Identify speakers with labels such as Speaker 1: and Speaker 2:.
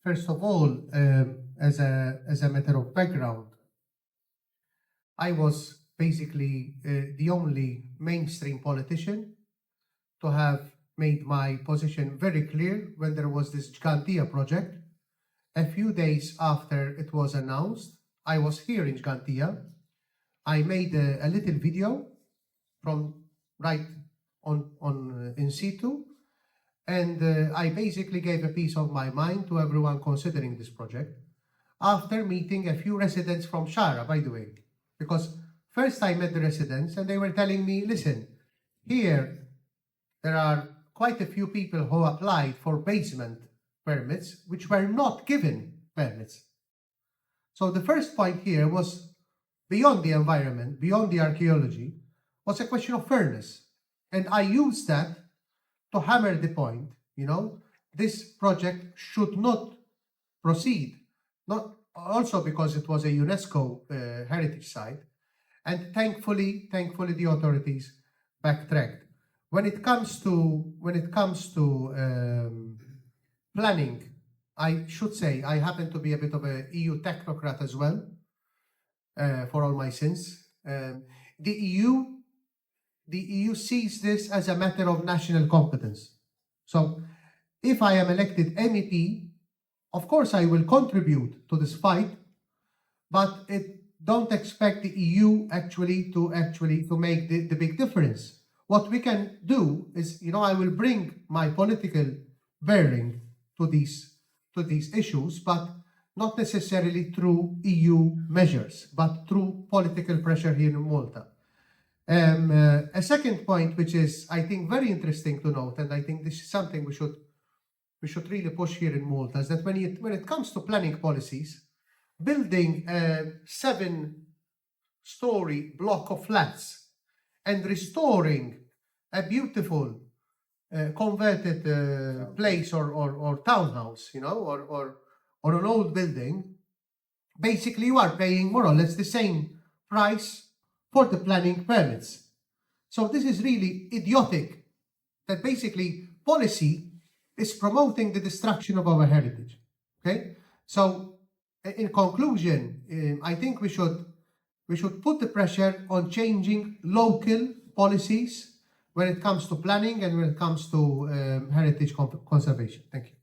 Speaker 1: First of all, as a matter of background, I was basically the only mainstream politician to have made my position very clear when there was this Gigantia project. A few days after it was announced, I was here in Gigantia. I made a little video from right on in situ, and I basically gave a piece of my mind to everyone considering this project after meeting a few residents from Shara, by the way, because first I met the residents and they were telling me, listen, here there are quite a few people who applied for basement permits which were not given permits. So the first point here was beyond the environment, beyond the archaeology, was a question of fairness. And I used that to hammer the point, this project should not proceed, not also because it was a UNESCO heritage site, and thankfully the authorities backtracked. When it comes to planning, I should say I happen to be a bit of a EU technocrat as well, for all my sins. The EU sees this as a matter of national competence. So if I am elected MEP, of course I will contribute to this fight, but don't expect the EU actually to make the big difference. What we can do is, I will bring my political bearing to these issues, but not necessarily through EU measures, but through political pressure here in Malta. A second point, which is, I think, very interesting to note, and I think this is something we should really push here in Malta, is that when it comes to planning policies, building a 7-story block of flats and restoring a beautiful converted place or townhouse, or an old building, basically you are paying more or less the same price for the planning permits. So this is really idiotic, that basically policy is promoting the destruction of our heritage. Okay, so in conclusion, I think we should put the pressure on changing local policies when it comes to planning and when it comes to heritage conservation. Thank you.